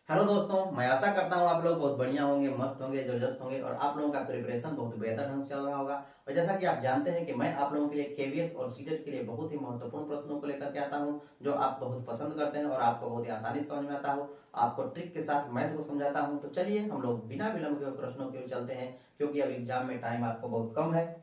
Hello दोस्तों, मैं आशा करता हूँ आप लोग बहुत बढ़िया होंगे, मस्त होंगे, जबरदस्त होंगे और आप लोगों का प्रिपरेशन बहुत बेहतर ढंग से चल रहा होगा। और जैसा कि आप जानते हैं कि मैं आप लोगों के लिए केवीएस और सीटेट के लिए बहुत ही महत्वपूर्ण प्रश्नों को लेकर के आता हूँ, जो आप बहुत पसंद करते हैं और आपको बहुत ही आसानी से समझ में आता हो। आपको ट्रिक के साथ मैथ को समझाता हूँ। तो चलिए हम लोग बिना विलंब के प्रश्नों की ओर चलते हैं, क्योंकि अब एग्जाम में टाइम आपको बहुत कम है।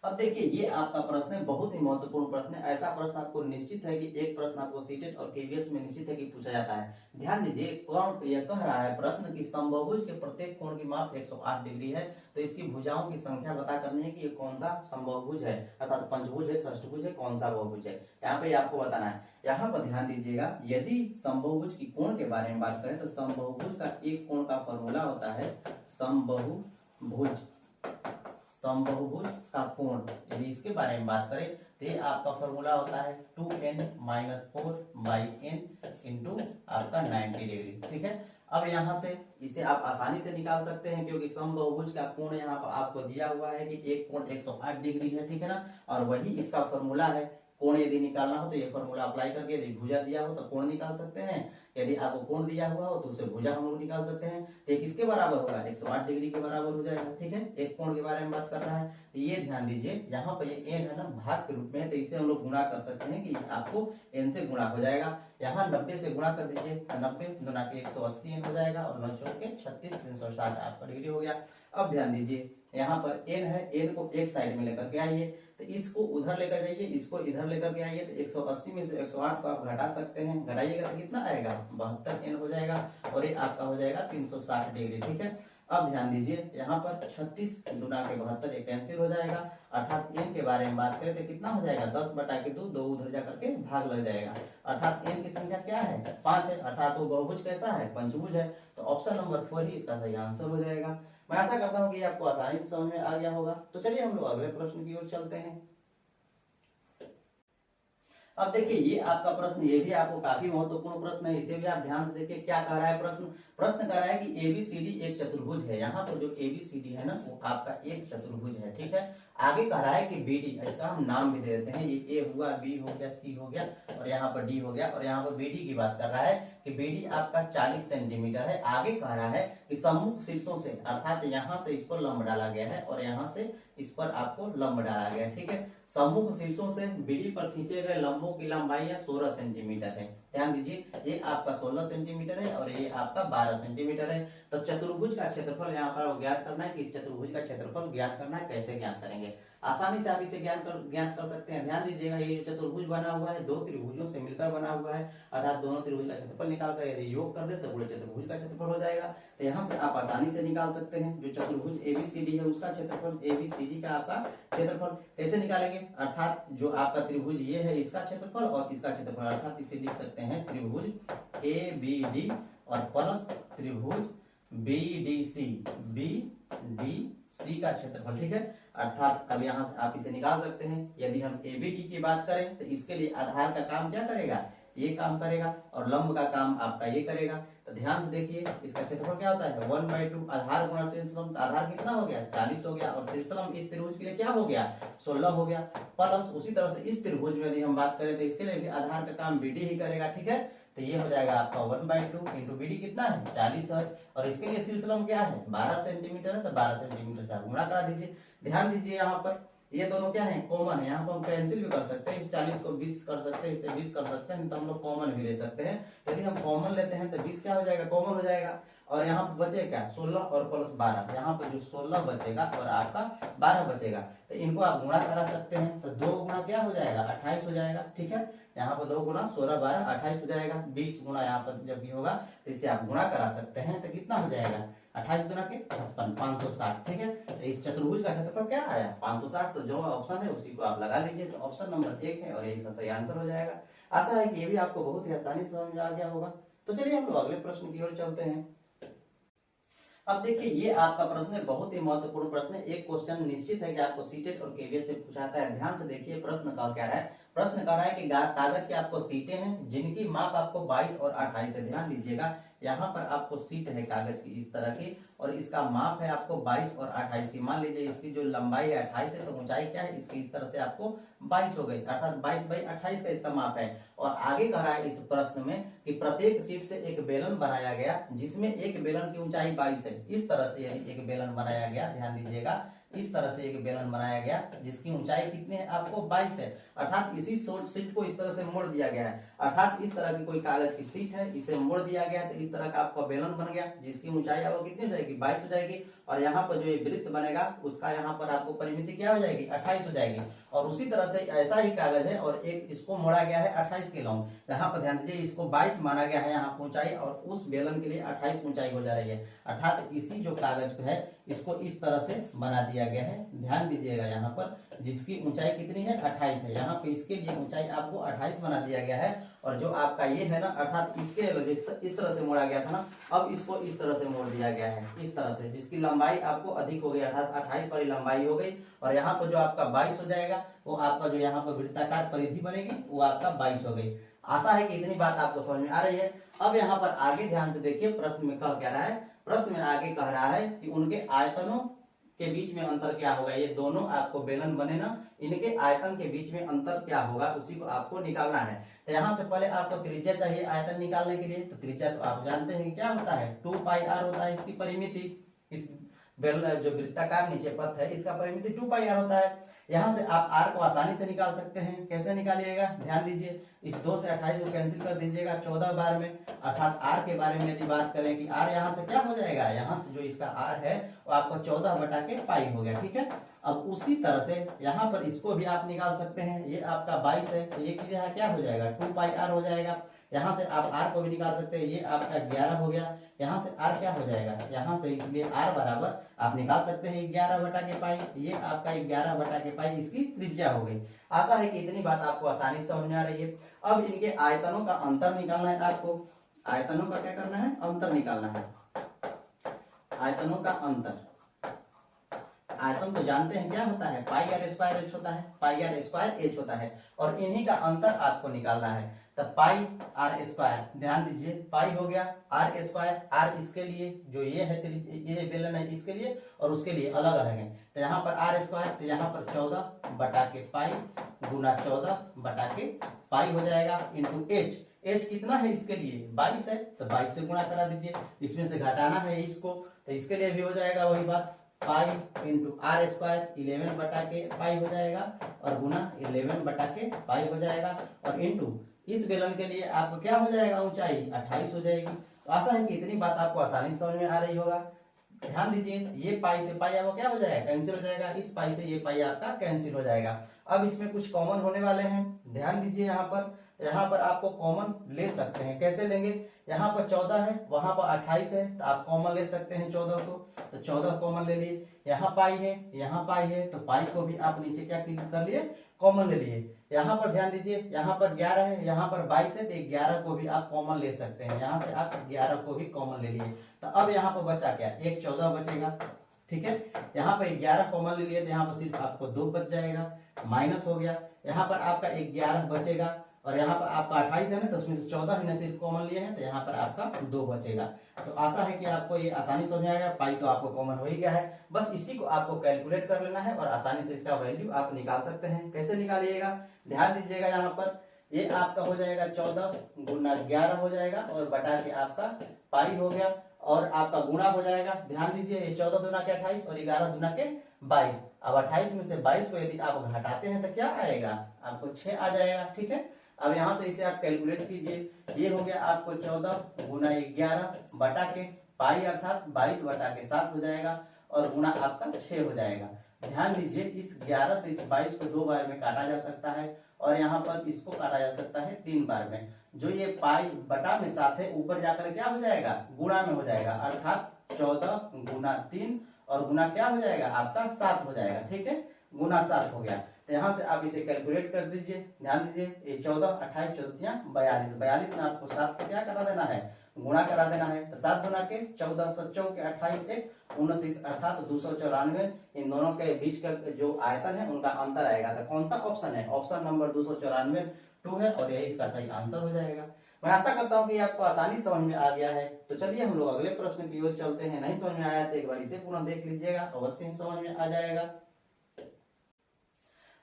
अब देखिए, ये आपका प्रश्न है, बहुत ही महत्वपूर्ण प्रश्न है। ऐसा प्रश्न आपको निश्चित है कि एक प्रश्न आपको सीटेट और केवीएस में निश्चित है कि पूछा जाता है। ध्यान दीजिए, कौन यह कह रहा है प्रश्न की समबाहुभुज के प्रत्येक कोण की माप 108 डिग्री है, तो इसकी भुजाओं की संख्या पता करनी है कि ये कौन सा समबाहुभुज है, अर्थात पंचभुज है, षष्ठभुज है, कौन सा बहुभुज है, यहाँ पे आपको बताना है। यहाँ पर ध्यान दीजिएगा, यदि समबाहुभुज की कोण के बारे में बात करें तो समबाहुभुज का एक कोण का फॉर्मूला होता है समबाहुभुज। समबाहुभुज का कोण, यदि इसके बारे में बात करें तो ये आपका फॉर्मूला होता है 2n-4/n इंटू आपका 90 डिग्री। ठीक है, अब यहाँ से इसे आप आसानी से निकाल सकते हैं, क्योंकि समबाहुभुज का कोण यहाँ पर आपको दिया हुआ है कि एक कोण 108 डिग्री है। ठीक है ना, और वही इसका फॉर्मूला है। कोण यदि निकालना हो तो ये फॉर्मूला अप्लाई करके, यदि भुजा दिया हो तो कोण निकाल सकते हैं, यदि आपको कोण दिया हुआ हो तो उसे भुजा हम लोग निकाल सकते हैं। तो किसके बराबर होगा, 108 डिग्री के बराबर हो जाएगा। ठीक है, एक कोण के बारे में बात कर रहा है। तो ये ध्यान दीजिए, यहाँ पर ये एन है ना, भाग के रूप में, तो इसे हम लोग गुणा कर सकते हैं कि आपको एन से गुणा हो जाएगा। यहाँ 90 से गुणा कर दीजिए, 90 गुना के 180 एन हो जाएगा और 9 चौक के 36, 360 आपका डिग्री हो गया। अब ध्यान दीजिए, यहाँ पर एन है, एन को एक साइड में लेकर के आइए, तो इसको उधर लेकर जाइए, इसको इधर लेकर के आइए, तो 180 में से 108 को आप घटा सकते हैं। घटाइएगा तो कितना आएगा, 72 एन हो जाएगा और ये आपका हो जाएगा 360 डिग्री। ठीक है, अब ध्यान दीजिए, यहाँ पर 36 गुना के 72 ये कैंसिल हो जाएगा, अर्थात एन के बारे में बात करें तो कितना हो जाएगा, 10/2, 2 उधर जाकर के भाग लग जाएगा, अर्थात एन की संख्या क्या है, 5 है, अर्थात वो बहुभुज कैसा है, पंचभुज है। तो ऑप्शन नंबर 4 ही इसका सही आंसर हो जाएगा। मैं आशा करता हूँ कि आपको आसानी से समझ में आ गया होगा। तो चलिए हम लोग अगले प्रश्न की ओर चलते हैं। अब देखिए, ये आपका प्रश्न, ये भी आपको काफी महत्वपूर्ण प्रश्न है, इसे भी आप ध्यान से देखिए। क्या कह रहा है प्रश्न, प्रश्न कह रहा है कि एबीसीडी एक चतुर्भुज है। यहाँ पर जो एबीसीडी है ना, वो आपका एक चतुर्भुज है। ठीक है, आगे कह रहा है कि बीडी, इसका हम नाम भी दे देते हैं, ये ए हुआ, बी हो गया, सी हो गया और यहाँ पर डी हो गया, और यहाँ पर बीडी की बात कर रहा है कि बीडी आपका 40 सेंटीमीटर है। आगे कह रहा है कि सम्मुख शीर्षों से, अर्थात यहाँ से इस पर लंब डाला गया है और यहाँ से इस पर आपको लंब डाला गया है। ठीक है, सम्मुख शीर्षों से बीडी पर खींचे गए लंबों की लंबाई 16 सेंटीमीटर है। ध्यान दीजिए, ये आपका 16 सेंटीमीटर है और ये आपका 12 सेंटीमीटर है। तो चतुर्भुज का क्षेत्रफल यहाँ पर ज्ञात करना है कि इस चतुर्भुज का क्षेत्रफल ज्ञात करना है। कैसे ज्ञात करेंगे, आसानी से आप इसे ज्ञात कर सकते हैं। ध्यान दीजिएगा, ये चतुर्भुज बना हुआ है, दो त्रिभुजों से मिलकर बना हुआ है, अर्थात दोनों त्रिभुज का क्षेत्रफल निकाल कर यदि योग कर दे तो पूरे चतुर्भुज का क्षेत्रफल हो जाएगा। तो यहाँ से आप आसानी से निकाल सकते हैं, जो चतुर्भुज एबीसीडी है उसका क्षेत्रफल, एबीसीडी का आपका क्षेत्रफल कैसे निकालेंगे, अर्थात जो आपका त्रिभुज ये है इसका क्षेत्रफल और इसका क्षेत्रफल, अर्थात इसे लिख सकते हैं त्रिभुज ए बी डी और प्लस त्रिभुज बी डी सी का क्षेत्रफल। ठीक है, अर्थात अब यहाँ से आप इसे निकाल सकते हैं। यदि हम एबीडी की बात करें तो इसके लिए आधार का काम क्या करेगा, ये काम करेगा, और लंब का काम आपका ये करेगा। तो ध्यान से देखिए, इसका क्षेत्रफल क्या होता है, 1/2 आधार गुणा शीर्षलंब। आधार कितना हो गया, 40 हो गया, और शीर्षलंब इस त्रिभुज के लिए क्या हो गया, 16 हो गया। प्लस उसी तरह से इस त्रिभुज में यदि हम बात करें तो इसके लिए भी आधार का काम बीडी ही करेगा। ठीक है, तो ये हो जाएगा आपका 1/2 इंटू बीडी कितना है, 40 है, और इसके लिए शीर्षलंब क्या है, 12 सेंटीमीटर है, तो 12 सेंटीमीटर से आप गुणा करा दीजिए। ध्यान दीजिए, यहाँ पर ये दोनों क्या है, कॉमन है, यहाँ पर हम कैंसिल भी कर सकते हैं, इस 40 को 20 कर सकते हैं, इसे 20 कर सकते हैं, तो हम लोग कॉमन भी ले सकते हैं। यदि हम कॉमन लेते हैं तो 20 क्या हो जाएगा, कॉमन हो जाएगा, और यहाँ पर बचे क्या, 16 और प्लस 12, यहाँ पर जो 16 बचेगा और आपका 12 बचेगा, तो इनको आप गुणा करा सकते हैं। तो 2 गुणा क्या हो जाएगा, 28 हो जाएगा। ठीक है, यहाँ पर 2 गुणा 16, 12, 28 हो जाएगा। 20 गुणा यहाँ पर जब भी होगा तो इसे आप गुणा करा सकते हैं, तो कितना हो जाएगा, 28 गुना के 56, 560। ठीक है, तो इस चतुर्भुज का क्षेत्रफल क्या आया, 560। तो जो ऑप्शन है उसी को आप लगा लीजिए, तो ऑप्शन नंबर 1 है और यही इसका सही आंसर हो जाएगा। आशा है कि ये भी आपको बहुत ही आसानी से समझ में आ गया होगा। तो चलिए हम लोग अगले प्रश्न की ओर चलते हैं। अब देखिए, ये आपका प्रश्न है, बहुत ही महत्वपूर्ण प्रश्न है। एक क्वेश्चन निश्चित है कि आपको सीटेट और केवीएस से पूछाता है। ध्यान से देखिए, प्रश्न का क्या है, प्रश्न कह रहा है कि कागज की आपको सीटें हैं जिनकी माप आपको 22 और 28 है। ध्यान दीजिएगा, यहाँ पर आपको सीट है कागज की इस तरह की, और इसका माप है आपको 22 और 28 की। मान लीजिए इसकी जो लंबाई है 28 है, तो ऊंचाई क्या है इसकी, इस तरह से आपको 22 हो गई, अर्थात 22 बाई 28 का इसका माप है। और आगे कह रहा है इस प्रश्न में कि प्रत्येक सीट से एक बेलन बनाया गया जिसमें एक बेलन की ऊंचाई 22 है। इस तरह से यदि एक बेलन बनाया गया, ध्यान दीजिएगा, इस तरह से एक बेलन बनाया गया जिसकी ऊंचाई कितनी है आपको 22 है, अर्थात इसी सीट को इस तरह से मोड़ दिया गया है। अर्थात इस तरह की कोई कागज की सीट है, इसे मोड़ दिया गया, तो इस तरह का आपका बेलन बन गया जिसकी ऊंचाई आपको कितनी हो जाएगी, 22 हो जाएगी। और यहाँ पर जो ये वृत्त बनेगा उसका यहाँ पर आपको परिमिति क्या हो जाएगी, 28 हो जाएगी। और उसी तरह से ऐसा ही कागज है और एक इसको मोड़ा गया है 28 के लॉन्ग, यहाँ पर ध्यान दीजिए इसको 22 माना गया है यहाँ ऊंचाई, और उस बेलन के लिए 28 ऊंचाई हो जा रही है। अर्थात इसी जो कागज है इसको इस तरह से बना दिया गया है। ध्यान दीजिएगा यहाँ पर जिसकी ऊंचाई कितनी है 28 है, यहाँ पे इसके लिए ऊंचाई आपको 28 बना दिया गया है। और जो आपका ये है ना, अर्थात इसके इस तरह से मोड़ा गया था ना, अब इसको इस तरह से मोड़ दिया गया है, इस तरह से, जिसकी लंबाई आपको अधिक हो गई, अर्थात 28 वाली लंबाई हो गई। और यहाँ पर जो आपका 22 हो जाएगा, वो आपका जो यहाँ पर वृत्ताकार परिधि बनेगी वो आपका 22 हो गई। आशा है कि इतनी बात आपको समझ में आ रही है। अब यहाँ पर आगे ध्यान से देखिए, प्रश्न में कह रहा है, प्रश्न में आगे कह रहा है कि उनके आयतनों के बीच में अंतर क्या होगा। ये दोनों आपको बेलन बने ना, इनके आयतन के बीच में अंतर क्या होगा उसी को आपको निकालना है। तो यहाँ से पहले आपको त्रिज्या चाहिए आयतन निकालने के लिए। तो त्रिज्या तो आप जानते हैं कि क्या होता है, 2πr होता है इसकी परिमिति। इस बेलन जो वृत्ताकार नीचे पथ है इसका परिमिति 2πr होता है। यहाँ से आप r को आसानी से निकाल सकते हैं। कैसे निकालिएगा, ध्यान दीजिए, इस 2 से 28 को कैंसिल कर दीजिएगा 14 बार में, अर्थात r के बारे में यदि बात करें कि r यहाँ से क्या हो जाएगा, यहाँ से जो इसका r है वो आपको 14 बटा के पाई हो गया, ठीक है। अब उसी तरह से यहाँ पर इसको भी आप निकाल सकते हैं, ये आपका 22 है तो ये क्या हो जाएगा 2πr हो जाएगा। यहाँ से आप r को भी निकाल सकते हैं, ये आपका 11 हो गया, यहाँ से r क्या हो जाएगा, यहाँ से इसलिए r बराबर आप निकाल सकते हैं 11 बटा के पाई, ये आपका 11 बटा के पाई इसकी त्रिज्या हो गई। आशा है कि इतनी बात आपको आसानी से समझ में आ रही है। अब इनके आयतनों का अंतर निकालना है आपको, आयतनों का क्या करना है, अंतर निकालना है। आयतनों का अंतर, आयतन तो जानते हैं क्या होता है, पाई आर स्क्वायर एच होता है, पाई आर स्क्वायर एच होता है, और इन्हीं का अंतर आपको निकालना है। तो पाई आर स्क्वायर, ध्यान दीजिए पाई हो गया, आर स्क्वायर, आर इसके लिए जो ये है, ये बेलन है इसके लिए और उसके लिए अलग अलग है। तो यहाँ पर आर स्क्वायर, तो यहाँ पर 14 बटा के पाई गुना 14 बटा के पाई हो जाएगा इंटू एच। एच कितना है इसके लिए 22 है, तो 22 से गुणा करा दीजिए, इसमें से घटाना है इसको, तो इसके लिए भी हो जाएगा वही बात, पाई इंटू आर स्क्वायर 11 बटा के पाई हो जाएगा और गुना 11 बटा के पाई हो जाएगा, और इंटू इस बेलन के लिए आपको क्या हो जाएगा, ऊंचाई 28 हो जाएगी। तो आशा है कि इतनी बात आपको आसानी समझ में आ रही होगा। ध्यान दीजिए, ये पाई से पाई आपको क्या हो जाएगा, कैंसिल हो जाएगा, इस पाई से ये पाई आपका कैंसिल हो जाएगा। अब इसमें कुछ कॉमन होने वाले हैं, ध्यान दीजिए यहाँ पर आपको कॉमन ले सकते हैं। कैसे लेंगे, यहाँ पर 14 है, वहां पर 28 है, तो आप कॉमन ले सकते हैं 14 को, तो 14 कॉमन ले लिए। यहाँ पाई है, यहाँ पाई है, तो पाई को भी आप नीचे क्या कर लिए, कॉमन ले लिए। यहाँ पर ध्यान दीजिए, यहाँ पर 11 है, यहाँ पर 22 है, तो 11 को भी आप कॉमन ले सकते हैं, यहाँ से आप 11 को भी कॉमन ले लिए। तो अब यहाँ पर बचा क्या, एक 14 बचेगा, ठीक है। यहाँ पर 11 कॉमन ले लिए तो यहाँ पर सिर्फ आपको 2 बच जाएगा, माइनस हो गया। यहाँ पर आपका 11 बचेगा और यहाँ पर आपका 28 है ना, तो उसमें से 14 हमने सिर्फ कॉमन लिए हैं, तो यहाँ पर आपका 2 बचेगा। तो आशा है कि आपको ये आसानी समझ में आएगा। पाई तो आपको कॉमन हो ही गया है, बस इसी को आपको कैलकुलेट कर लेना है और आसानी से इसका वैल्यू आप निकाल सकते हैं। कैसे निकालिएगा, ध्यान दीजिएगा, यहाँ पर ये आपका हो जाएगा 14 गुना 11 हो जाएगा और बटा के आपका पाई हो गया और आपका गुणा हो जाएगा। ध्यान दीजिए, ये 14 दूना के 28 और 11 दूना के 22। अब 28 में से 22 को यदि आप घटाते हैं तो क्या आएगा, आपको 6 आ जाएगा, ठीक है। अब यहाँ से इसे आप कैलकुलेट कीजिए, ये हो गया आपको 14 गुना 11 बटा के पाई अर्थात 22 बटा के 7 हो जाएगा और गुना आपका 6 हो जाएगा। ध्यान दीजिए, इस 11 से इस 22 को 2 बार में काटा जा सकता है और यहाँ पर इसको काटा जा सकता है 3 बार में। जो ये पाई बटा में 7 है, ऊपर जाकर क्या हो जाएगा, गुणा में हो जाएगा, अर्थात 14 गुना 3 और गुना क्या हो जाएगा आपका 7 हो जाएगा, ठीक है, गुना 7 हो गया। तो यहाँ से आप इसे कैलकुलेट कर दीजिए। ध्यान दीजिए, ये 14 28 14 42 में आपको 7 से क्या करा देना है, गुणा करा देना है। तो 7 गुना के 14, 7 के 28, 1 29 अर्थात 294। इन दोनों के बीच का जो आयतन है उनका अंतर आएगा। तो कौन सा ऑप्शन है? ऑप्शन नंबर 294 2 है और यही इसका सही आंसर हो जाएगा। मैं आशा करता हूँ कि आपको आसानी समझ में आ गया है। तो चलिए हम लोग अगले प्रश्न की ओर चलते हैं। नहीं समझ में आया तो एक बार इसे पुनः देख लीजिएगा, अवश्य ही समझ में आ जाएगा।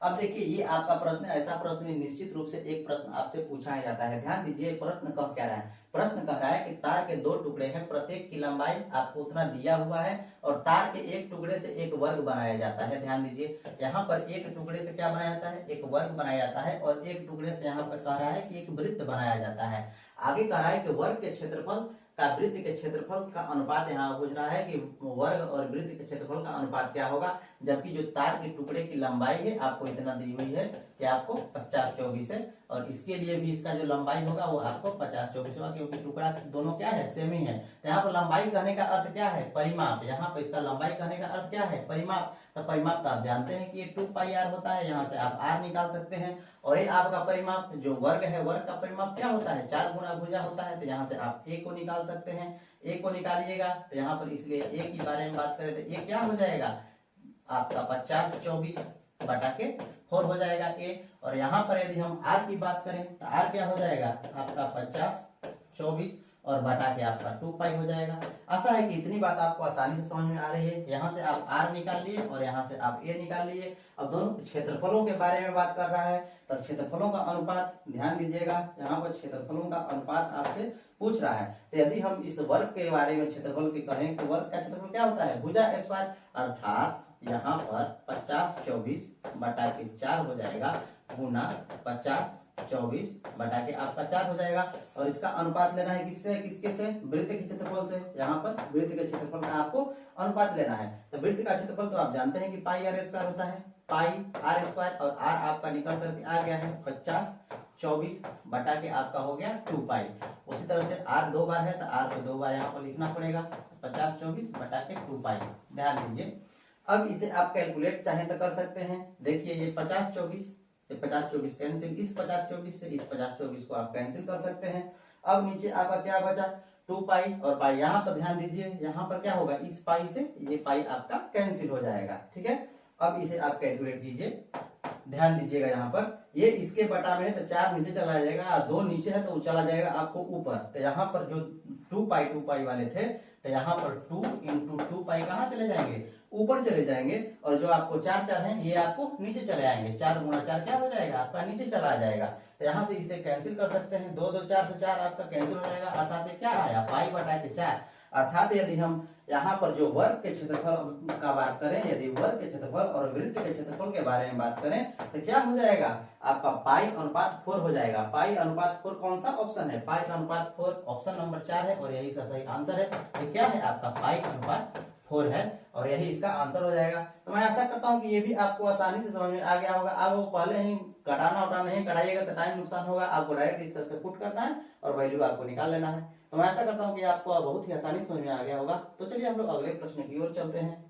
अब देखिए ये आपका प्रश्न ऐसा प्रश्न निश्चित रूप से एक प्रश्न आपसे पूछा जाता है। ध्यान दीजिए प्रश्न कह क्या रहा है। प्रश्न कह रहा है कि तार के 2 टुकड़े हैं, प्रत्येक की लंबाई आपको उतना दिया हुआ है और तार के एक टुकड़े से एक वर्ग बनाया जाता है। ध्यान दीजिए यहाँ पर एक टुकड़े से क्या बनाया जाता है? एक वर्ग बनाया जाता है और एक टुकड़े से यहाँ पर कह रहा है कि एक वृत्त बनाया जाता है। आगे कह रहा है कि वर्ग के क्षेत्रफल का वृत्त के क्षेत्रफल का अनुपात, यहाँ पूछ रहा है कि वर्ग और वृत्त के क्षेत्रफल का अनुपात क्या होगा, जबकि जो तार के टुकड़े की लंबाई है आपको इतना दी हुई है कि आपको 50 24 है और इसके लिए भी इसका जो लंबाई होगा वो आपको 50 24 होगा, क्योंकि टुकड़ा दोनों क्या है? सेम ही है। तो यहाँ पर लंबाई कहने का अर्थ क्या है? परिमाप। यहाँ पर इसका लंबाई कहने का अर्थ क्या है? परिमाप। तो परिमाप तो आप जानते हैं कि ये 2πr होता है, यहाँ से आप r निकाल सकते हैं। और ये आपका परिमाप जो वर्ग है, वर्ग का परिमाप क्या होता है? 4 गुना भुजा होता है। तो यहाँ से आप a को निकाल सकते हैं। a को निकालिएगा तो यहाँ पर इसलिए a के बारे में बात करें तो ये क्या हो जाएगा आपका 50 24 बटा के 4 हो जाएगा a। और यहाँ पर यदि हम r की बात करें तो r क्या हो जाएगा आपका 50 24 और बटा के आपका 2π हो जाएगा। आशा है कि इतनी बात आपको आसानी से समझ में आ रही है। यहाँ से आप r निकाल लिए और यहाँ से आप a निकाल लिए। अब दोनों क्षेत्रफलों के बारे में बात कर रहा है तो क्षेत्रफलों का अनुपात ध्यान दीजिएगा, यहाँ पर क्षेत्रफलों का अनुपात आपसे पूछ रहा है। तो यदि हम इस वर्ग के बारे में क्षेत्रफल की कहें तो वर्ग का क्षेत्रफल क्या होता है? भुजा स्क्वायर, अर्थात यहाँ पर 50 24 बटा के 4 हो जाएगा गुना 50 24 बटा के आपका 4 हो जाएगा। और इसका अनुपात लेना है किससे? किसके से? वृत्त के क्षेत्रफल से। यहाँ पर वृत्त के क्षेत्रफल का आपको अनुपात लेना है। तो वृत्त का क्षेत्रफल तो आप जानते हैं कि पाई r स्क्वायर होता है, पाई r स्क्वायर, और r आपका निकल करके आ गया है 50 24 बटा के आपका हो गया 2π। उसी तरह से r 2 बार है तो r को 2 बार यहाँ पर लिखना पड़ेगा, 50 24 बटा के 2π। ध्यान दीजिए अब इसे आप कैलकुलेट चाहे तो कर सकते हैं। देखिए ये 50 24 से 50 24 कैंसिल, इस 50 24 से इस 50 24 को आप कैंसिल कर सकते हैं। अब नीचे आपका क्या बचा? 2π और पाई। यहाँ पर ध्यान दीजिए यहाँ पर क्या होगा? इस पाई से ये पाई आपका कैंसिल हो जाएगा। ठीक है, अब इसे आप कैलकुलेट कीजिए। ध्यान दीजिएगा यहाँ पर ये इसके बटा में है तो 4 नीचे चला जाएगा, 2 नीचे है तो वो चला जाएगा आपको ऊपर। तो यहाँ पर जो 2π वाले थे तो यहाँ पर 2 × 2π कहाँ चले जाएंगे? ऊपर चले जाएंगे। और जो आपको 4 4 है ये आपको नीचे चले आएंगे। 4 गुणा 4 क्या हो जाएगा? आपका नीचे चला जाएगा। तो यहाँ से इसे कैंसिल कर सकते हैं। 2 2 4 से 4 आपका कैंसिल हो जाएगा, अर्थात ये क्या आया? पाई बटा के 4। अर्थात यदि हम यहाँ पर जो वर्ग के क्षेत्रफल का बात करें, यदि वर्ग के क्षेत्रफल और वृत्त के क्षेत्रफल के बारे में बात करें तो क्या हो जाएगा? आपका पाई अनुपात 4 हो जाएगा। पाई अनुपात 4 कौन सा ऑप्शन है? पाई अनुपात 4 ऑप्शन नंबर 4 है और यही सही आंसर है। ये क्या है? आपका पाई अनुपात 4 है और यही इसका आंसर हो जाएगा। तो मैं आशा करता हूँ कि ये भी आपको आसानी से समझ में आ गया होगा। आप वो पहले ही घटाना उठाना नहीं कराइएगा तो टाइम नुकसान होगा। आपको डायरेक्ट इस तरह से पुट करना है और वैल्यू आपको निकाल लेना है। तो मैं आशा करता हूँ कि आपको बहुत ही आसानी समझ में आ गया होगा। तो चलिए हम लोग अगले प्रश्न की ओर चलते हैं।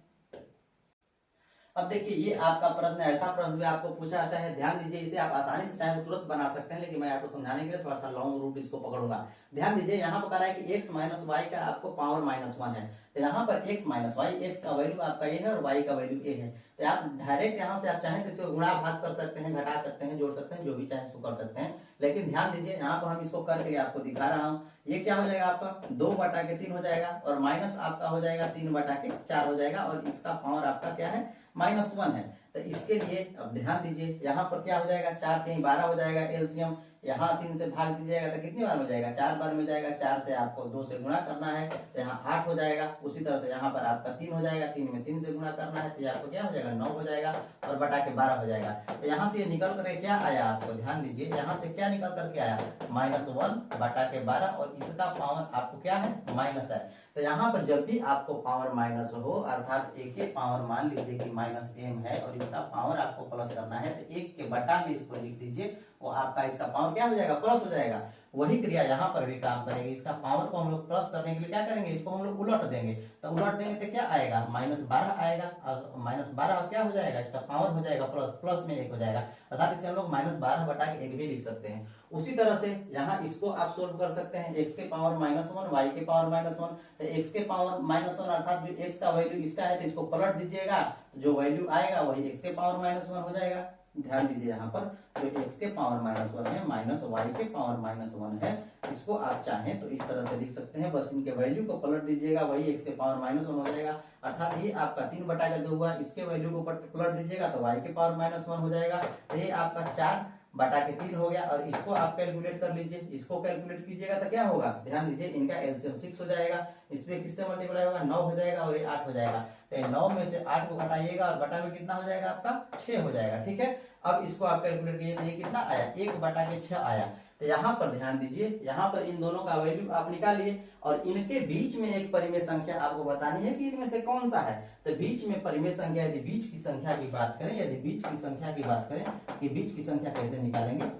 अब देखिए ये आपका प्रश्न ऐसा प्रश्न भी आपको पूछा जाता है। ध्यान दीजिए इसे आप आसानी से चाहे तो तुरंत बना सकते हैं, लेकिन मैं आपको समझाने के लिए थोड़ा सा लॉन्ग रूट इसको पकड़ूंगा। ध्यान दीजिए यहाँ पर कह रहा है कि x माइनस वाई का आपको पावर -1 है। तो यहाँ पर x माइनस वाई, x का वैल्यू आपका a है और y का वैल्यू a है। तो आप डायरेक्ट यहाँ से आप चाहें तो इसको गुणा भाग कर सकते हैं, घटा सकते हैं, जोड़ सकते हैं, जो भी चाहे इसको कर सकते हैं। लेकिन ध्यान दीजिए यहाँ पर हम इसको करके आपको दिखा रहा हूँ। ये क्या हो जाएगा? आपका 2 बटा के 3 हो जाएगा और माइनस आपका हो जाएगा 3 बटा के 4 हो जाएगा और इसका पावर आपका क्या है? -1 है। तो इसके लिए अब ध्यान दीजिए यहाँ पर क्या हो जाएगा? 4 3 12 हो जाएगा एलसीएम। यहाँ 3 से भाग दीजिएगा तो कितनी बार हो जाएगा? 4 बार में जाएगा। 4 से आपको 2 से गुणा करना है तो यहाँ 8 हो जाएगा। उसी तरह से यहाँ पर आपका 3 हो जाएगा, 3 में 3 से गुणा करना है तो ये आपको क्या हो जाएगा? 9 हो जाएगा और बटा के 12 हो जाएगा। तो यहाँ से ये निकल करके क्या आया? आपको ध्यान दीजिए यहाँ से क्या निकल करके आया? -1 बटा के 12 और इसका पावर आपको क्या है? माइनस है। तो यहाँ पर जब भी आपको पावर माइनस हो, अर्थात a के पावर मान लीजिए कि -m है और इसका पावर आपको प्लस करना है तो 1 के बटा में इसको लिख दीजिए वो आपका इसका पावर क्या हो जाएगा, प्लस हो जाएगा। वही क्रिया यहाँ पर भी काम करेगी। इसका पावर को हम लोग प्लस करने के लिए क्या करेंगे, इसको हम लोग उलट देंगे। तो उलट देंगे तो क्या आएगा, -12 आएगा। और -12 क्या हो जाएगा, इसका पावर हो जाएगा प्लस, प्लस में 1 हो जाएगा, अर्थात इसे हम लोग -12 बटा के 1 भी लिख सकते हैं। उसी तरह से यहाँ इसको आप सोल्व कर सकते हैं, x के पावर -1 y के पावर -1। तो x के पावर -1 अर्थात जो x का वैल्यू इसका है तो इसको पलट दीजिएगा, तो जो वैल्यू आएगा वही x के पावर -1 हो जाएगा। ध्यान दीजिए यहाँ पर जो x के पावर -1 है माइनस y के पावर -1 है, इसको आप चाहें तो इस तरह से लिख सकते हैं। बस इनके वैल्यू को पलट दीजिएगा, वही x के पावर -1 हो जाएगा। अर्थात ये आपका 3 बटा के 2 हुआ, इसके वैल्यू को पलट दीजिएगा तो y के पावर -1 हो जाएगा। तो ये आपका 4 बटा के 3 हो गया। और इसको आप कैलकुलेट कर लीजिए, इसको कैलकुलेट कीजिएगा तो क्या होगा, ध्यान दीजिए इनका एलसीएम 6 हो जाएगा, इसमें किससे मल्टीप्लाई होगा, 9 हो जाएगा और ये 8 हो जाएगा। तो 9 में से 8 को घटाइएगा और बटा में कितना हो जाएगा आपका 6 हो जाएगा। ठीक है, अब इसको आप कैलकुलेट कीजिए तो ये कितना आया, 1 बटा के 6 आया। तो यहाँ पर ध्यान दीजिए, यहाँ पर इन दोनों का वैल्यू आप निकालिए और इनके बीच में एक परिमेय संख्या आपको बतानी है कि इनमें से कौन सा है। तो बीच में परिमेय संख्या, यदि बीच की संख्या की बात करें, यदि बीच की संख्या की बात करें कि बीच की संख्या कैसे निकालेंगे,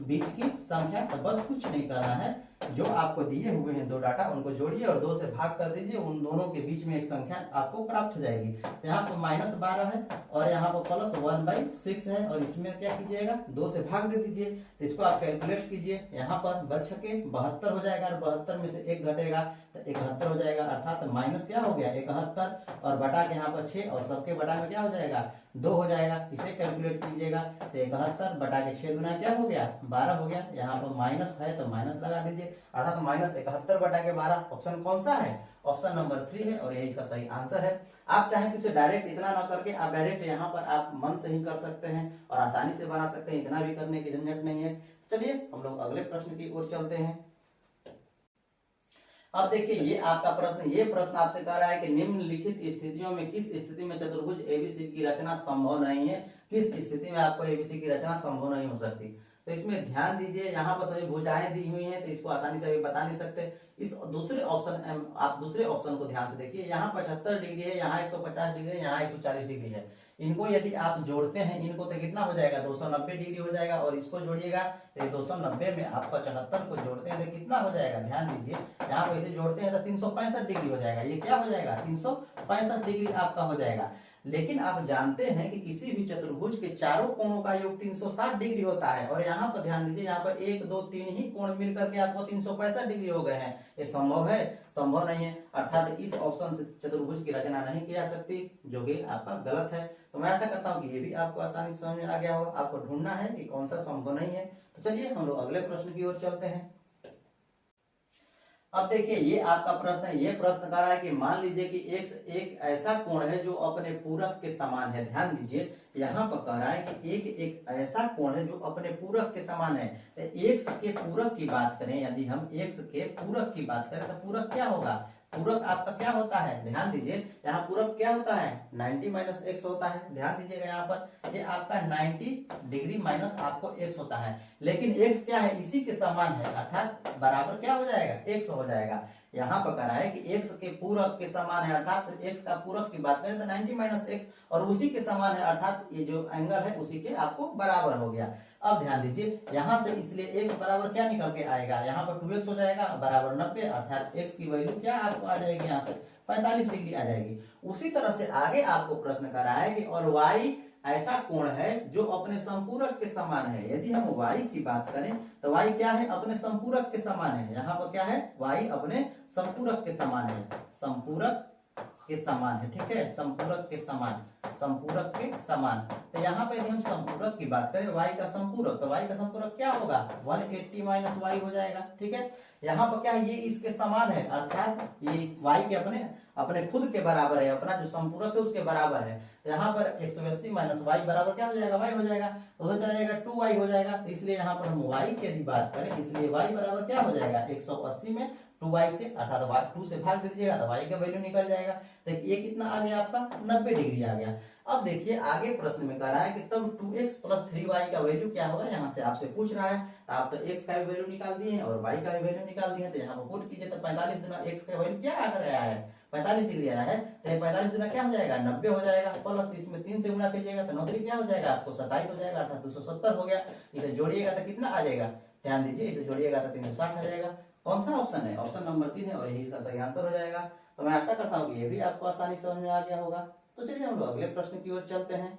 बीच की संख्या तो बस कुछ नहीं करना है, जो आपको दिए हुए हैं 2 डाटा उनको जोड़िए और 2 से भाग कर दीजिए, उन दोनों के बीच में एक संख्या आपको प्राप्त हो जाएगी। तो यहाँ पर -12 है और यहाँ पर प्लस 1/6 है और इसमें क्या कीजिएगा, 2 से भाग दे दीजिए। तो इसको आप कैलकुलेट कीजिए, यहाँ पर वर्ष के 72 हो जाएगा और 72 में से 1 घटेगा तो 71 हो जाएगा, अर्थात माइनस क्या हो गया 71 और बटा के यहाँ पर 6 और सबके बटा में क्या हो जाएगा 2 हो जाएगा। इसे कैलकुलेट कीजिएगा तो 71 बटा के 6 गुना क्या हो गया 12 हो गया। यहाँ पर माइनस है तो माइनस लगा दीजिए, अर्थात -71 बटा के 12। ऑप्शन कौन सा है, ऑप्शन नंबर 3 है और यही इसका सही आंसर है। आप चाहें तो इसे डायरेक्ट इतना ना करके आप डायरेक्ट यहाँ पर आप मन से ही कर सकते हैं और आसानी से बना सकते हैं, इतना भी करने की झंझट नहीं है। चलिए हम लोग अगले प्रश्न की ओर चलते हैं। अब देखिए ये आपका प्रश्न, ये प्रश्न आपसे कह रहा है कि निम्नलिखित स्थितियों में किस स्थिति में चतुर्भुज एबीसी की रचना संभव नहीं है, किस स्थिति में आपको एबीसी की रचना संभव नहीं हो सकती। तो इसमें ध्यान दीजिए, यहाँ पर सभी भुजाएं दी हुई हैं तो इसको आसानी से अभी बता नहीं सकते। इस दूसरे ऑप्शन, आप दूसरे ऑप्शन को ध्यान से देखिए, यहाँ 75 डिग्री है, यहाँ 150 डिग्री है, यहाँ 140 डिग्री है। इनको यदि आप जोड़ते हैं इनको तो कितना हो जाएगा 290 डिग्री हो जाएगा और इसको जोड़िएगा तो 290 में आप 75 को जोड़ते हैं तो कितना हो जाएगा, ध्यान दीजिए यहाँ पर इसे जोड़ते हैं तो 365 डिग्री हो जाएगा। ये क्या हो जाएगा 365 डिग्री आपका हो जाएगा। लेकिन आप जानते हैं कि किसी भी चतुर्भुज के चारों कोणों का योग 360 डिग्री होता है और यहाँ पर ध्यान दीजिए, यहाँ पर 1 2 3 ही कोण मिलकर के आपको 365 डिग्री हो गए हैं। ये संभव है, संभव नहीं है, अर्थात इस ऑप्शन से चतुर्भुज की रचना नहीं की जा सकती, जो कि आपका गलत है। तो मैं ऐसा करता हूँ कि ये भी आपको आसानी से समझ में आ गया होगा। आपको ढूंढना है कि कौन सा संभव नहीं है। तो चलिए हम लोग अगले प्रश्न की ओर चलते हैं। अब देखिए ये आपका प्रश्न है, ये प्रश्न कर रहा है कि मान लीजिए कि x एक ऐसा कोण है जो अपने पूरक के समान है। ध्यान दीजिए यहाँ पर कह रहा है कि एक ऐसा कोण है जो अपने पूरक के समान है। तो x के पूरक की बात करें, यदि हम x के पूरक की बात करें तो पूरक क्या होगा, पूरक आपका क्या होता है, ध्यान दीजिए यहाँ पूरक क्या होता है 90 माइनस x होता है। ध्यान दीजिएगा यहाँ पर ये आपका 90 डिग्री माइनस आपको x होता है, लेकिन x क्या है इसी के समान है, अर्थात बराबर क्या हो जाएगा x हो जाएगा। यहाँ पर कह रहा है कि x के पूरक के समान है, अर्थात x का पूरक की बात करें तो 90 माइनस x और उसी के समान है, अर्थात ये जो एंगल है उसी के आपको बराबर हो गया। अब ध्यान दीजिए यहाँ से इसलिए x बराबर क्या निकल के आएगा, यहाँ पर 2x हो जाएगा बराबर 90, अर्थात x की वैल्यू क्या आपको आ जाएगी यहाँ से 45 डिग्री आ जाएगी। उसी तरह से आगे आपको प्रश्न कर रहा है कि और y ऐसा कोण है जो अपने संपूरक के समान है। यदि हम y की बात करें तो y क्या है अपने संपूरक के समान है। यहाँ पर क्या है y अपने संपूरक के समान है, संपूरक के समान है, ठीक है, संपूरक के समान, संपूरक के समान। तो यहाँ पे यदि हम संपूरक की बात करें y का संपूरक, तो y का संपूरक क्या होगा 180 माइनस y हो जाएगा, ठीक है। यहाँ पर क्या है ये इसके समान है, अर्थात ये y के अपने खुद के बराबर है, अपना जो संपूरक है उसके बराबर है। तो यहाँ पर 180 माइनस y बराबर क्या हो जाएगा y हो जाएगा, उधर चला जाएगा 2y हो जाएगा। तो इसलिए यहाँ पर हम y की यदि बात करें इसलिए y बराबर क्या हो जाएगा 180 में 2y से, अर्थात 2 से भाग दे दीजिएगा तो y का वैल्यू निकल जाएगा। तो ये कितना आ गया आपका 90 डिग्री आ गया। अब देखिए आगे प्रश्न में कह रहा है कि तब 2x प्लस 3y का वैल्यू क्या होगा, यहाँ से आपसे पूछ रहा है। तो आप तो x का भी वैल्यू निकाल दिए हैं और y का भी वैल्यू निकाल दिए हैं, तो यहाँ पर पुट कीजिए तो 45 गुना x का वैल्यू क्या आ गया है 45 डिग्री आया है, तो ये 45 गुना क्या हो जाएगा 90 हो जाएगा, प्लस इसमें 3 से गुना कीजिएगा तो 9 क्या हो जाएगा आपको 27 हो जाएगा, अर्थात 270 हो गया। इसे जोड़िएगा तो कितना आ जाएगा, ध्यान दीजिए, इसे जोड़िएगा तो 360 आ जाएगा। कौन सा ऑप्शन है, ऑप्शन नंबर 3 है और यही इसका सही आंसर हो जाएगा। तो मैं आशा करता हूँ कि ये भी आपको आसानी से समझ में आ गया होगा। तो चलिए हम लोग अगले प्रश्न की ओर चलते हैं।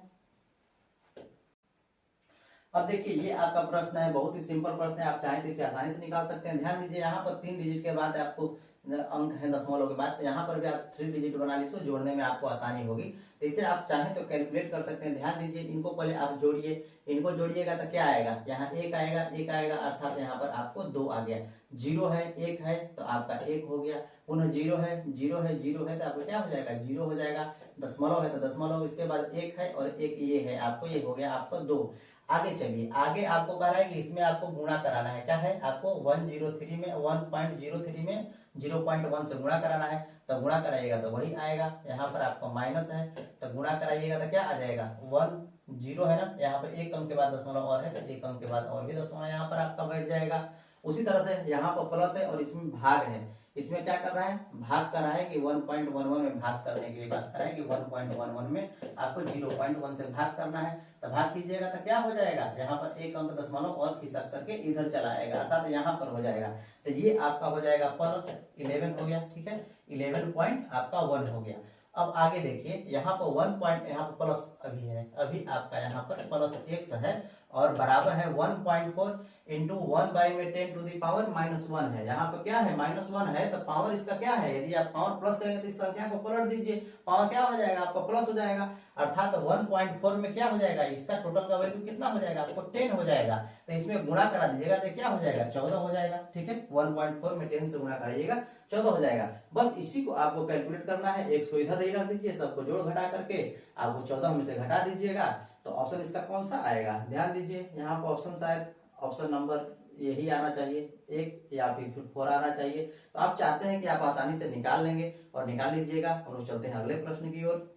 अब देखिए ये आपका प्रश्न है, बहुत ही सिंपल प्रश्न है, आप चाहें तो इसे आसानी से निकाल सकते हैं। ध्यान दीजिए यहाँ पर 3 डिजिट के बाद आपको अंक है दशमलव के बाद, तो यहाँ पर भी आप 3 डिजिट बना लीजिए, जोड़ने में आपको आसानी होगी। तो इसे आप चाहें तो कैलकुलेट कर सकते हैं। ध्यान दीजिए इनको पहले आप जोड़िए, इनको जोड़िएगा तो क्या आएगा, यहाँ 1 आएगा, 1 आएगा, अर्थात यहाँ पर आपको 2 आ गया। 0 है 1 है तो आपका 1 हो गया, पुनः 0 है 0 है 0 है तो आपका क्या हो जाएगा 0 हो जाएगा। दशमलव है तो दशमलव, इसके बाद 1 है और 1 ये है, आपको ये हो गया आपको 2। आगे चलिए, आगे आपको कह रहा है कि इसमें आपको गुणा कराना है, क्या है आपको 103 में 1.03 में 0.1 से गुणा कराना है। तो गुणा कराइएगा तो वही आएगा, यहाँ पर आपको माइनस है तो गुणा कराइएगा तो क्या आ जाएगा 1 0 है ना, यहाँ पर 1 अंक के बाद दशमलव और है तो 1 अंक के बाद और भी दशमलव यहाँ पर आपका बैठ जाएगा। उसी तरह से यहाँ पर प्लस है और इसमें भाग है, इसमें क्या कर रहा है भाग कर रहा है कि 1.11 में भाग करने के लिए बात कर रहा है कि 1.11 में आपको 0.1 से भाग करना है। तो भाग कीजिएगा तो क्या हो जाएगा, यहाँ पर 1 अंक दशमलव और खिसक करके इधर चला आएगा, अर्थात यहाँ पर हो जाएगा। तो ये आपका हो जाएगा प्लस 11 हो गया, ठीक है 11 पॉइंट आपका 1 हो गया। अब आगे देखिए यहाँ पर 1 पॉइंट यहाँ पर प्लस अभी है, अभी आपका यहाँ पर प्लस x है और बराबर है 1.4 इंटू 1 बाई में 10 टू दी पावर -1 है। यहाँ पर क्या है -1 है तो पावर इसका क्या है, यदि आप पावर प्लस करेंगे तो इस संख्या को पलट दीजिए, पावर क्या हो जाएगा आपका प्लस हो जाएगा, अर्थात 1.4 में क्या हो जाएगा इसका टोटल का वैल्यू कितना हो जाएगा आपको 10 हो जाएगा। तो इसमें गुणा करा दीजिएगा तो क्या हो जाएगा 14 हो जाएगा, ठीक है 1.4 में 10 से गुणा कराइएगा 14 हो जाएगा। बस इसी को आपको कैलकुलेट करना है, x को इधर ही रख दीजिए, सबको जोड़ घटा करके आपको 14 में से घटा दीजिएगा तो ऑप्शन इसका कौन सा आएगा। ध्यान दीजिए यहाँ पर ऑप्शन शायद ऑप्शन नंबर यही आना चाहिए 1 या फिर 4 आना चाहिए। तो आप चाहते हैं कि आप आसानी से निकाल लेंगे और निकाल लीजिएगा। हम लोग चलते हैं अगले प्रश्न की ओर।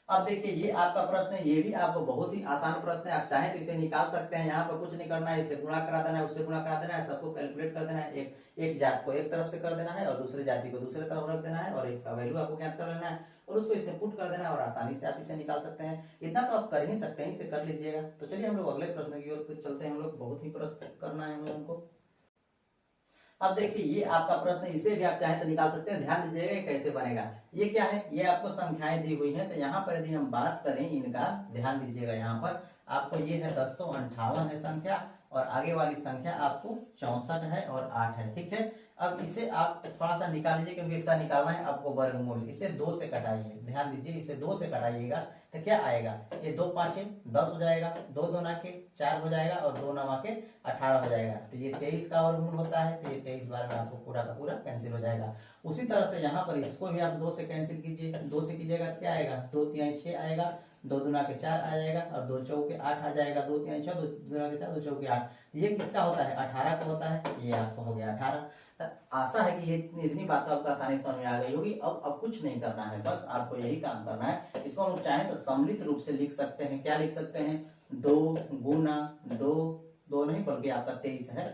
अब देखिए ये आपका प्रश्न है, ये भी आपको बहुत ही आसान प्रश्न है, आप चाहें तो इसे निकाल सकते हैं। यहाँ पर कुछ नहीं करना है, इसे गुणा करा देना है, उससे गुणा करा देना है, सबको कैलकुलेट कर देना है। एक जात को एक तरफ से कर देना है और दूसरी जाति को दूसरे तरफ रख देना है और इसका वैल्यू आपको ज्ञात कर लेना है और उसको इसमें पुट कर देना है और आसानी से आप इसे निकाल सकते हैं। इतना तो आप कर ही सकते हैं, इसे कर लीजिएगा। तो चलिए हम लोग अगले प्रश्न की ओर चलते हैं। हम लोग बहुत ही प्रश्न करना है हम लोगों को। अब देखिए ये आपका प्रश्न, इसे भी आप चाहें तो निकाल सकते हैं। ध्यान दीजिएगा कैसे बनेगा, ये क्या है, ये आपको संख्याएं दी हुई हैं। तो यहाँ पर यदि हम बात करें इनका, ध्यान दीजिएगा यहाँ पर आपको ये है 1058 है संख्या और आगे वाली संख्या आपको 64 है और 8 है, ठीक है। अब इसे आप थोड़ा सा निकाल लीजिए क्योंकि इसका निकालना है आपको वर्गमूल। इसे 2 से कटाइए, ध्यान दीजिए इसे 2 से कटाइएगा तो क्या आएगा, ये 2 5 10 हो जाएगा, 2 2 के 4 हो जाएगा और 2 9 के 18 हो जाएगा। तो ये 23 का वर्गमूल होता है, तो ये 23 बार में आपको पूरा का पूरा कैंसिल हो जाएगा। उसी तरह से यहाँ पर इसको भी आप 2 से कैंसिल कीजिए, 2 से कीजिएगा क्या आएगा 2 3 6 आएगा, 2 दूना के 4 आ जाएगा और 2 चौके 8 आ जाएगा, 2 3 6 2 दूना के 4 2 चौके 8। ये किसका होता है 18 का होता है, ये आपको हो गया 18। आशा है कि ये इतनी बात तो आपको आसानी समझ में आ गई होगी। अब कुछ नहीं करना है, बस आपको यही काम करना है। इसको हम चाहें तो सम्मिलित रूप से लिख सकते हैं। क्या लिख सकते हैं 2 गुना 2 नहीं बल्कि आपका 23 है,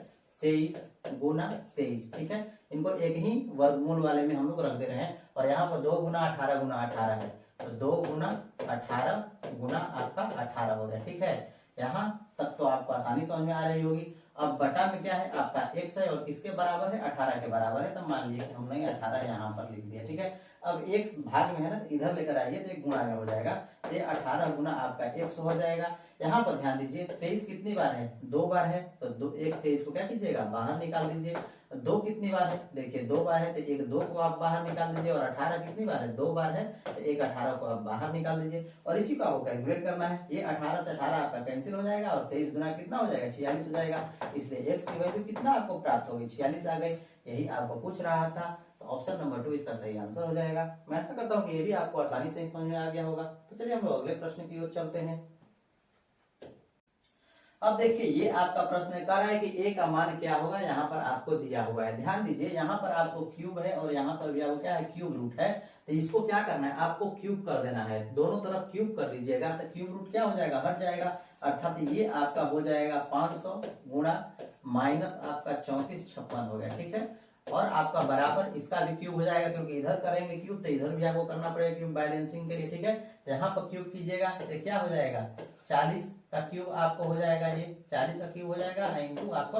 23 गुना 23, ठीक है। इनको एक ही वर्गमूल वाले में हम लोग रख दे रहे हैं और यहाँ पर 2 गुना 18 है तो 2 गुना 18 गुना आपका 18 हो गया, ठीक है। यहाँ तक तो आपको आसानी समझ में आ रही होगी। अब बटा में क्या है आपका x है और किसके बराबर है 18 के बराबर है, तो मान लीजिए हमने 18 यहाँ पर लिख दिया, ठीक है। अब x भाग में है ना, इधर लेकर आइए तो एक गुणा में हो जाएगा, ये 18 गुना आपका 100 हो जाएगा। यहाँ पर ध्यान दीजिए 23 कितनी बार है 2 बार है, तो 23 को क्या कीजिएगा बाहर निकाल दीजिए। 2 कितनी बार है, देखिए 2 बार है तो एक 2 को आप बाहर निकाल दीजिए और 18 कितनी बार है 2 बार है तो एक 18 को आप बाहर निकाल दीजिए और इसी को आपको कैलकुलेट करना है। ये 18 से 18 आपका कैंसिल हो जाएगा और 23 गुना कितना हो जाएगा 46 हो जाएगा। इसलिए x की वैल्यू कितना आपको प्राप्त होगी 46 आ गई। यही आपको पूछ रहा था, तो ऑप्शन नंबर 2 इसका सही आंसर हो जाएगा। मैं ऐसा करता हूँ कि ये भी आपको आसानी से समझ में आ गया होगा। तो चलिए हम लोग अगले प्रश्न की ओर चलते हैं। अब देखिए ये आपका प्रश्न कह रहा है कि a का मान क्या होगा, यहाँ पर आपको दिया हुआ है। ध्यान दीजिए यहाँ पर आपको क्यूब है और यहाँ पर भी आपको क्या है क्यूब रूट है। तो इसको क्या करना है आपको क्यूब कर देना है, दोनों तरफ क्यूब कर दीजिएगा तो क्यूब रूट क्या हो जाएगा हट जाएगा, अर्थात ये आपका हो जाएगा 500 गुणा माइनस आपका 3456 हो गया, ठीक है। और आपका बराबर इसका भी क्यूब हो जाएगा, क्योंकि इधर करेंगे क्यूब तो इधर भी आपको करना पड़ेगा क्यूब बैलेंसिंग के लिए, ठीक है। तो यहाँ पर क्यूब कीजिएगा तो क्या हो जाएगा, 40 का क्यूब आपको हो जाएगा, ये 40 का क्यूब हो जाएगा इंटू आपको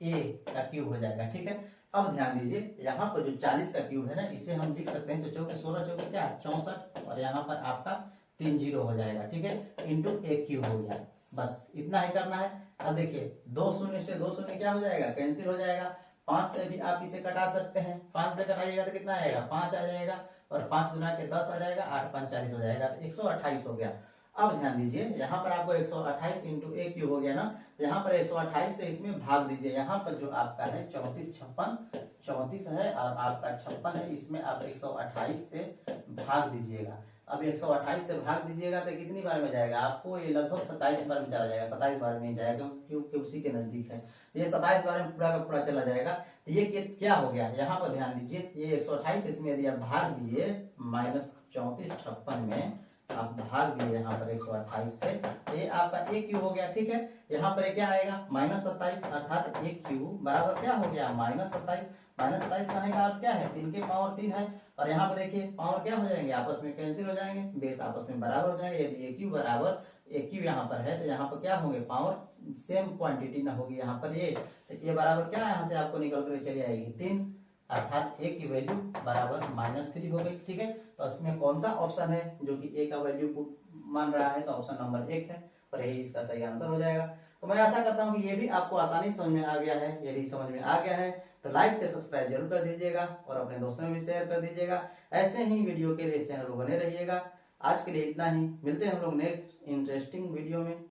a का क्यूब हो जाएगा, ठीक है। अब ध्यान दीजिए यहाँ पर जो 40 का क्यूब है ना, इसे हम लिख सकते हैं, तो चौके 16 चौके क्या 64, और यहाँ पर आपका 3 जीरो हो जाएगा, ठीक है, इंटू एक क्यूब हो गया। बस इतना ही करना है। अब देखिए 2 शून्य से 2 शून्य क्या हो जाएगा, कैंसिल हो जाएगा। 5 से भी आप इसे कटा सकते हैं, 5 से कटाइएगा तो कितना आएगा, 5 आ जाएगा, और 5 गुना के 10 आ जाएगा, 8 5 40 हो जाएगा, तो 128 हो गया। अब ध्यान दीजिए यहाँ पर आपको 128 इंटू ए क्यूब हो गया ना, यहाँ पर 128 से इसमें भाग दीजिए। यहाँ पर जो आपका है 34 56 34 है और आपका 56 है, इसमें आप 128 से भाग दीजिएगा। अब 128 से भाग दीजिएगा तो कितनी बार में जाएगा आपको, ये लगभग 27 बार में चला जाएगा, 27 बार में जाएगा क्योंकि उसी के नजदीक है। ये 27 बार में पूरा का पूरा चला जाएगा। तो ये क्या हो गया, यहाँ पर ध्यान दीजिए, ये 128 इसमें यदि आप भाग दिए माइनस 34 56 में आप भाग दिए यहाँ पर 128 से, ये आपका ए क्यूब हो गया, ठीक है। यहाँ पर क्या आएगा -27, अर्थात ए क्यूब बराबर क्या हो गया -27। -27 करने का अर्थ क्या है, 3 के पावर 3 है, और यहाँ पर देखिए पावर क्या हो जाएंगे, आपस में कैंसिल हो जाएंगे, बेस आपस में बराबर हो जाएंगे। यदि ए क्यूब बराबर ए क्यूब यहाँ पर है तो यहाँ पर क्या होंगे, पावर सेम क्वांटिटी ना होगी यहाँ पर ये, तो ये बराबर क्या यहाँ से आपको निकल कर चली आएगी 3, अर्थात ए की वैल्यू बराबर -3 हो गई, ठीक है। तो इसमें कौन सा ऑप्शन है जो कि ए का वैल्यू मान रहा है, तो ऑप्शन नंबर 1 है, और यही इसका सही आंसर हो जाएगा। तो मैं आशा करता हूँ कि ये भी आपको आसानी समझ में आ गया है। यदि समझ में आ गया है तो लाइक से सब्सक्राइब जरूर कर दीजिएगा और अपने दोस्तों में भी शेयर कर दीजिएगा। ऐसे ही वीडियो के लिए इस चैनल पर बने रहिएगा। आज के लिए इतना ही, मिलते हैं हम लोग नेक्स्ट इंटरेस्टिंग वीडियो में।